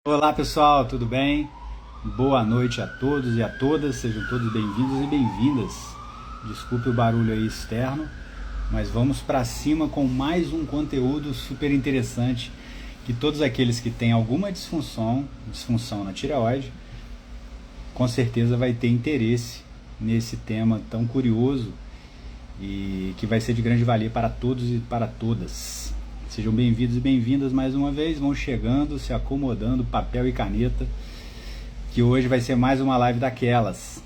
Olá pessoal, tudo bem? Boa noite a todos e a todas, sejam todos bem-vindos e bem-vindas. Desculpe o barulho aí externo, mas vamos para cima com mais um conteúdo super interessante que todos aqueles que têm alguma disfunção na tireoide, com certeza vai ter interesse nesse tema tão curioso e que vai ser de grande valia para todos e para todas. Sejam bem-vindos e bem-vindas mais uma vez, vão chegando, se acomodando, papel e caneta, que hoje vai ser mais uma live daquelas.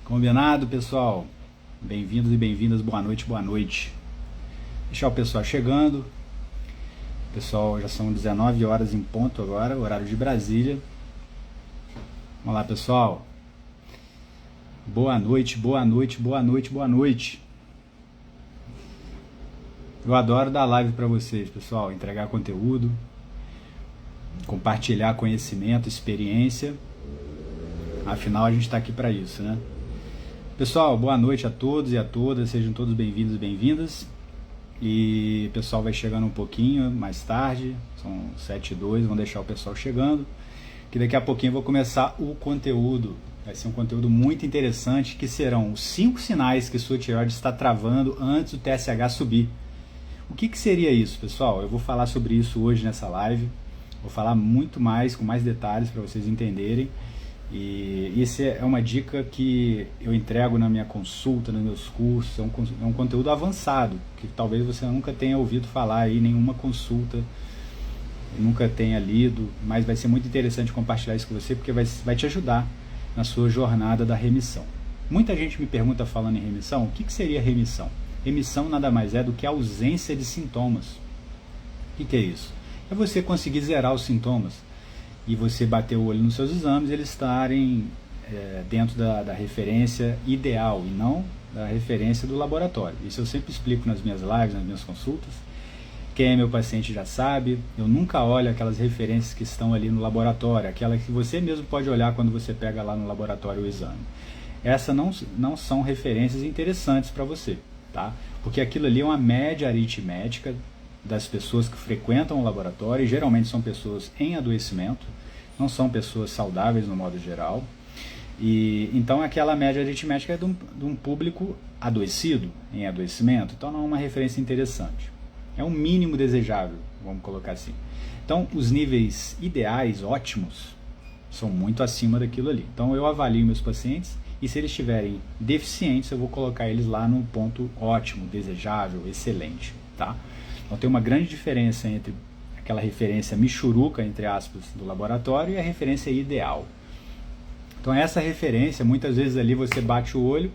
Combinado, pessoal? Bem-vindos e bem-vindas, boa noite, boa noite. Deixar o pessoal chegando. Pessoal, já são 19 horas em ponto agora, horário de Brasília. Vamos lá, pessoal. Boa noite, boa noite, boa noite, boa noite. Eu adoro dar live para vocês, pessoal, entregar conteúdo, compartilhar conhecimento, experiência. Afinal, a gente está aqui para isso, né? Pessoal, boa noite a todos e a todas, sejam todos bem-vindos e bem-vindas. E o pessoal vai chegando um pouquinho mais tarde, são 7h02, vamos deixar o pessoal chegando, que daqui a pouquinho eu vou começar o conteúdo. Vai ser um conteúdo muito interessante, que serão os 5 sinais que sua tireoide está travando antes do TSH subir. O que seria isso, pessoal? Eu vou falar sobre isso hoje nessa live. Vou falar muito mais, com mais detalhes para vocês entenderem. E isso é uma dica que eu entrego na minha consulta, nos meus cursos. É um conteúdo avançado, que talvez você nunca tenha ouvido falar aí, nenhuma consulta, nunca tenha lido. Mas vai ser muito interessante compartilhar isso com você, porque vai te ajudar na sua jornada da remissão. Muita gente me pergunta, falando em remissão, o que seria remissão? Remissão nada mais é do que a ausência de sintomas. O que é isso? É você conseguir zerar os sintomas e você bater o olho nos seus exames e eles estarem dentro da referência ideal e não da referência do laboratório. Isso eu sempre explico nas minhas lives, nas minhas consultas. Quem é meu paciente já sabe, eu nunca olho aquelas referências que estão ali no laboratório, aquela que você mesmo pode olhar quando você pega lá no laboratório o exame. Essas não são referências interessantes para você. Tá? Porque aquilo ali é uma média aritmética das pessoas que frequentam o laboratório, e geralmente são pessoas em adoecimento, não são pessoas saudáveis no modo geral, e então aquela média aritmética é de um público adoecido, em adoecimento, então não é uma referência interessante, é um mínimo desejável, vamos colocar assim. Então os níveis ideais, ótimos, são muito acima daquilo ali. Então eu avalio meus pacientes, e se eles estiverem deficientes, eu vou colocar eles lá no ponto ótimo, desejável, excelente, tá? Então tem uma grande diferença entre aquela referência michuruca, entre aspas, do laboratório e a referência ideal. Então essa referência, muitas vezes ali você bate o olho,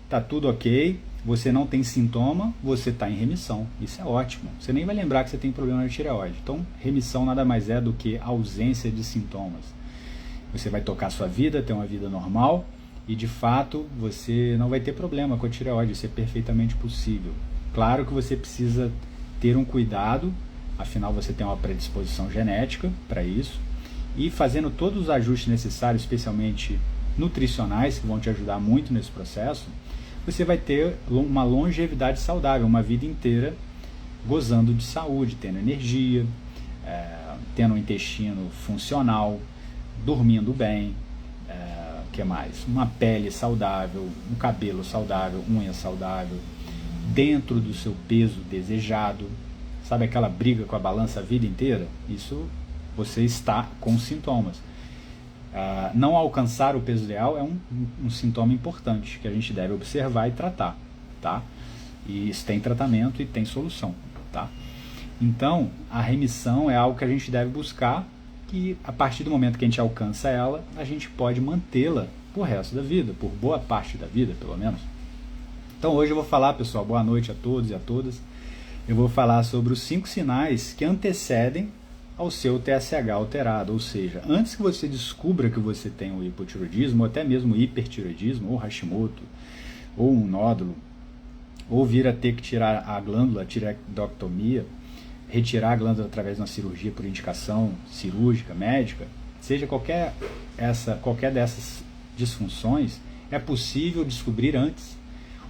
tá tudo ok, você não tem sintoma, você está em remissão. Isso é ótimo. Você nem vai lembrar que você tem problema na tireoide. Então remissão nada mais é do que ausência de sintomas. Você vai tocar a sua vida, ter uma vida normal, e de fato você não vai ter problema com a tireoide, isso é perfeitamente possível. Claro que você precisa ter um cuidado, afinal você tem uma predisposição genética para isso, e fazendo todos os ajustes necessários, especialmente nutricionais, que vão te ajudar muito nesse processo, você vai ter uma longevidade saudável, uma vida inteira gozando de saúde, tendo energia, tendo um intestino funcional, dormindo bem, que mais? Uma pele saudável, um cabelo saudável, unha saudável, dentro do seu peso desejado. Sabe aquela briga com a balança a vida inteira? Isso você está com sintomas. Não alcançar o peso ideal é um sintoma importante que a gente deve observar e tratar, tá? E isso tem tratamento e tem solução, tá? Então, a remissão é algo que a gente deve buscar, que a partir do momento que a gente alcança ela, a gente pode mantê-la por resto da vida, por boa parte da vida, pelo menos. Então hoje eu vou falar, pessoal, boa noite a todos e a todas, eu vou falar sobre os 5 sinais que antecedem ao seu TSH alterado, ou seja, antes que você descubra que você tem o hipotireoidismo, ou até mesmo o hipertireoidismo, ou Hashimoto, ou um nódulo, ou vir a ter que tirar a glândula, tireoidectomia, retirar a glândula através de uma cirurgia por indicação cirúrgica, médica, seja qualquer dessas disfunções, é possível descobrir antes.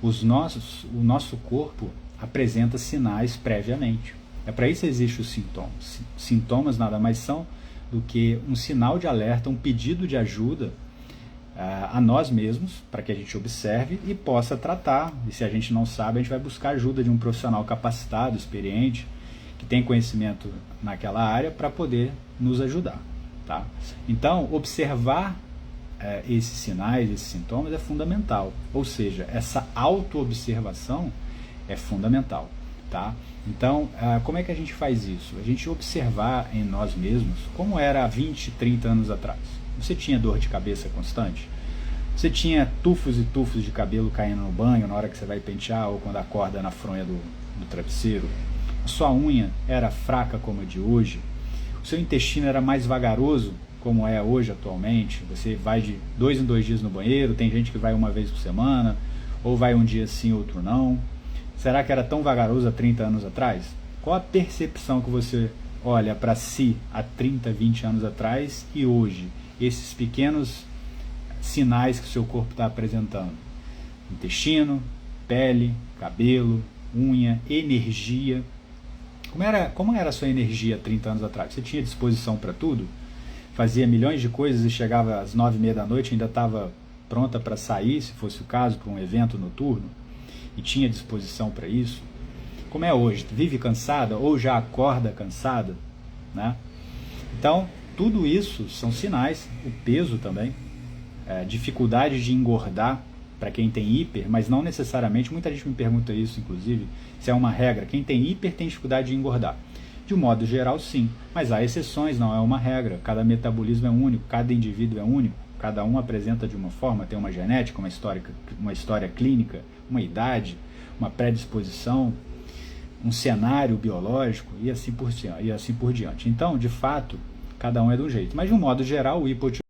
O nosso corpo apresenta sinais previamente. É para isso que existem os sintomas. Sintomas nada mais são do que um sinal de alerta, um pedido de ajuda a nós mesmos, para que a gente observe e possa tratar. E se a gente não sabe, a gente vai buscar ajuda de um profissional capacitado, experiente, que tem conhecimento naquela área para poder nos ajudar. Tá? Então, observar esses sinais, esses sintomas é fundamental. Ou seja, essa auto-observação é fundamental. Tá? Então, como é que a gente faz isso? A gente observar em nós mesmos como era há 20, 30 anos atrás. Você tinha dor de cabeça constante? Você tinha tufos e tufos de cabelo caindo no banho na hora que você vai pentear ou quando acorda na fronha do travesseiro? A sua unha era fraca como a de hoje? O seu intestino era mais vagaroso como é hoje atualmente? Você vai de 2 em 2 dias no banheiro, tem gente que vai uma vez por semana, ou vai um dia sim, outro não. Será que era tão vagaroso há 30 anos atrás? Qual a percepção que você olha para si há 30, 20 anos atrás e hoje? Esses pequenos sinais que o seu corpo está apresentando: intestino, pele, cabelo, unha, energia. Como era a sua energia há 30 anos atrás? Você tinha disposição para tudo? Fazia milhões de coisas e chegava às 9h30 da noite e ainda estava pronta para sair, se fosse o caso, para um evento noturno? E tinha disposição para isso? Como é hoje? Vive cansada ou já acorda cansada? Né? Então, tudo isso são sinais. O peso também, dificuldade de engordar para quem tem hiper, mas não necessariamente, muita gente me pergunta isso inclusive, se é uma regra. Quem tem hiper tem dificuldade de engordar. De um modo geral, sim, mas há exceções, não é uma regra. Cada metabolismo é único, cada indivíduo é único, cada um apresenta de uma forma, tem uma genética, uma história clínica, uma idade, uma predisposição, um cenário biológico e assim por diante. Então, de fato, cada um é de um jeito. Mas de um modo geral, o hipotiroidismo